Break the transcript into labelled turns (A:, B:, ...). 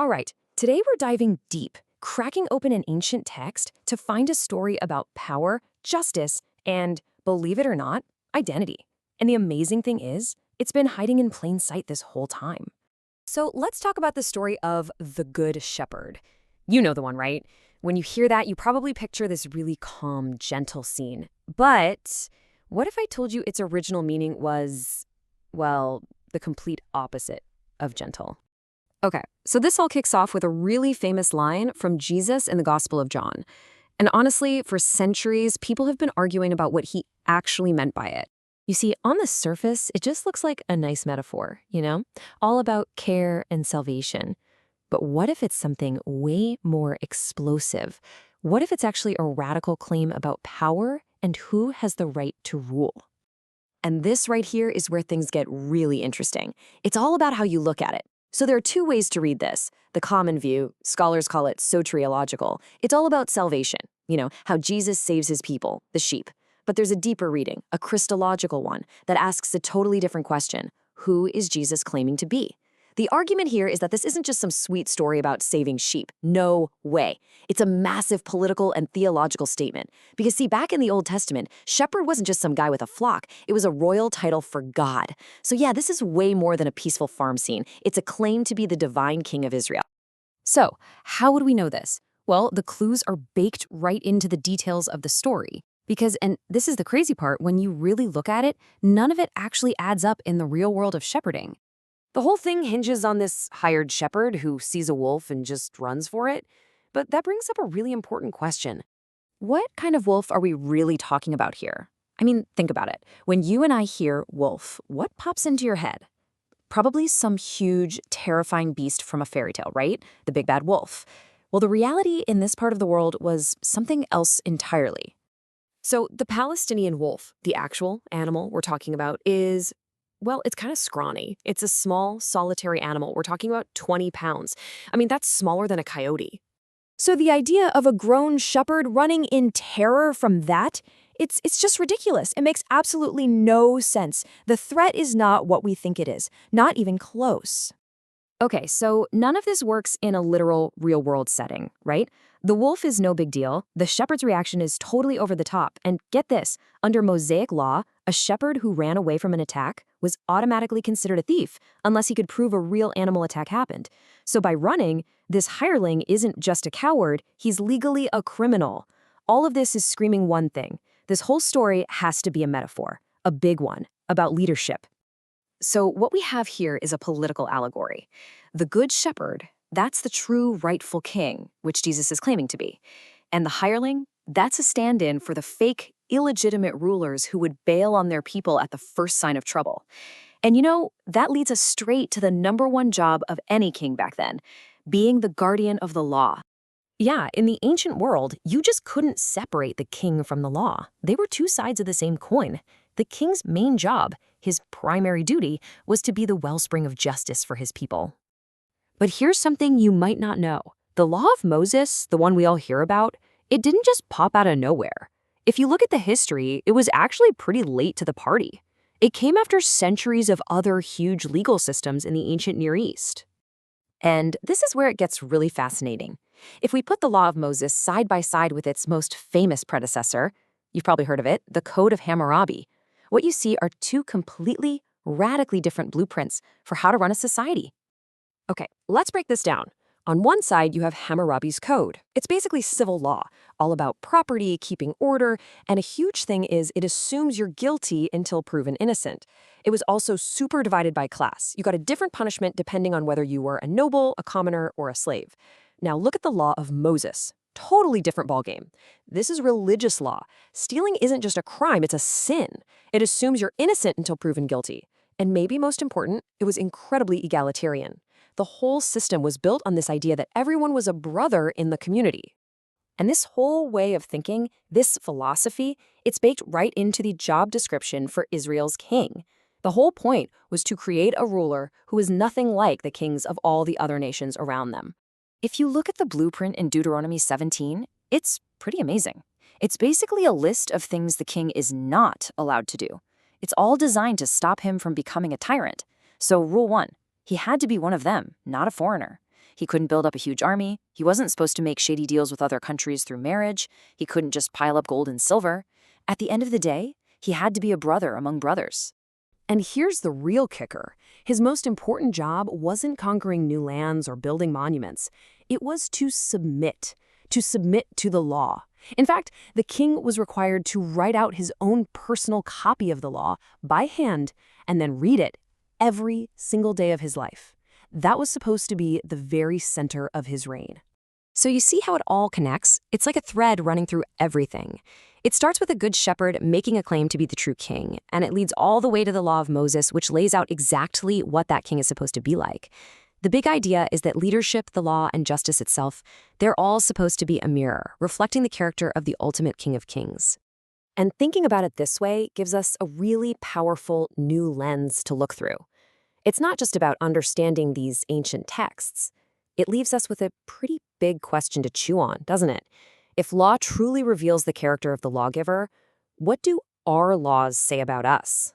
A: All right, today we're diving deep, cracking open an ancient text to find a story about power, justice, and, believe it or not, identity. And the amazing thing is, it's been hiding in plain sight this whole time. So let's talk about the story of the Good Shepherd. You know the one, right? When you hear that, you probably picture this really calm, gentle scene. But what if I told you its original meaning was, well, the complete opposite of gentle? Okay, so this all kicks off with a really famous line from Jesus in the Gospel of John. And honestly, for centuries, people have been arguing about what he actually meant by it. You see, on the surface, it just looks like a nice metaphor, all about care and salvation. But what if it's something way more explosive? What if it's actually a radical claim about power and who has the right to rule? And this right here is where things get really interesting. It's all about how you look at it. So there are two ways to read this. The common view, scholars call it soteriological. It's all about salvation, how Jesus saves his people, the sheep. But there's a deeper reading, a Christological one, that asks a totally different question. Who is Jesus claiming to be? The argument here is that this isn't just some sweet story about saving sheep. No way. It's a massive political and theological statement. Because see, back in the Old Testament, shepherd wasn't just some guy with a flock. It was a royal title for God. So yeah, this is way more than a peaceful farm scene. It's a claim to be the divine king of Israel. So, how would we know this? Well, the clues are baked right into the details of the story. Because, and this is the crazy part, when you really look at it, none of it actually adds up in the real world of shepherding. The whole thing hinges on this hired shepherd who sees a wolf and just runs for it. But that brings up a really important question. What kind of wolf are we really talking about here? I mean, think about it. When you and I hear wolf, what pops into your head? Probably some huge, terrifying beast from a fairy tale, right? The big bad wolf. Well, the reality in this part of the world was something else entirely. So the Palestinian wolf, the actual animal we're talking about, is, well, it's kind of scrawny. It's a small, solitary animal. We're talking about 20 pounds. I mean, that's smaller than a coyote. So the idea of a grown shepherd running in terror from that, it's just ridiculous. It makes absolutely no sense. The threat is not what we think it is, not even close. Okay, so none of this works in a literal, real-world setting, right? The wolf is no big deal. The shepherd's reaction is totally over the top. And get this, under Mosaic law, a shepherd who ran away from an attack was automatically considered a thief unless he could prove a real animal attack happened. So by running, this hireling isn't just a coward, he's legally a criminal. All of this is screaming one thing. This whole story has to be a metaphor, a big one, about leadership. So what we have here is a political allegory. The Good Shepherd, that's the true rightful king, which Jesus is claiming to be. And the hireling, that's a stand-in for the fake, illegitimate rulers who would bail on their people at the first sign of trouble. And that leads us straight to the number one job of any king back then, being the guardian of the law. Yeah, in the ancient world, you just couldn't separate the king from the law. They were two sides of the same coin. The king's main job, his primary duty, was to be the wellspring of justice for his people. But here's something you might not know. The Law of Moses, the one we all hear about, it didn't just pop out of nowhere. If you look at the history, it was actually pretty late to the party. It came after centuries of other huge legal systems in the ancient Near East. And this is where it gets really fascinating. If we put the Law of Moses side by side with its most famous predecessor, you've probably heard of it, the Code of Hammurabi, what you see are two completely, radically different blueprints for how to run a society. Okay, let's break this down. On one side, you have Hammurabi's Code. It's basically civil law, all about property, keeping order, and a huge thing is it assumes you're guilty until proven innocent. It was also super divided by class. You got a different punishment depending on whether you were a noble, a commoner, or a slave. Now look at the Law of Moses. Totally different ballgame. This is religious law. Stealing isn't just a crime, it's a sin. It assumes you're innocent until proven guilty. And maybe most important, it was incredibly egalitarian. The whole system was built on this idea that everyone was a brother in the community. And this whole way of thinking, this philosophy, it's baked right into the job description for Israel's king. The whole point was to create a ruler who is nothing like the kings of all the other nations around them. If you look at the blueprint in Deuteronomy 17, it's pretty amazing. It's basically a list of things the king is not allowed to do. It's all designed to stop him from becoming a tyrant. So rule 1, he had to be one of them, not a foreigner. He couldn't build up a huge army. He wasn't supposed to make shady deals with other countries through marriage. He couldn't just pile up gold and silver. At the end of the day, he had to be a brother among brothers. And here's the real kicker. His most important job wasn't conquering new lands or building monuments. It was to submit to the law. In fact, the king was required to write out his own personal copy of the law by hand and then read it every single day of his life. That was supposed to be the very center of his reign. So you see how it all connects? It's like a thread running through everything. It starts with a good shepherd making a claim to be the true king, and it leads all the way to the law of Moses, which lays out exactly what that king is supposed to be like. The big idea is that leadership, the law, and justice itself, they're all supposed to be a mirror, reflecting the character of the ultimate King of Kings. And thinking about it this way gives us a really powerful new lens to look through. It's not just about understanding these ancient texts. It leaves us with a pretty big question to chew on, doesn't it? If law truly reveals the character of the lawgiver, what do our laws say about us?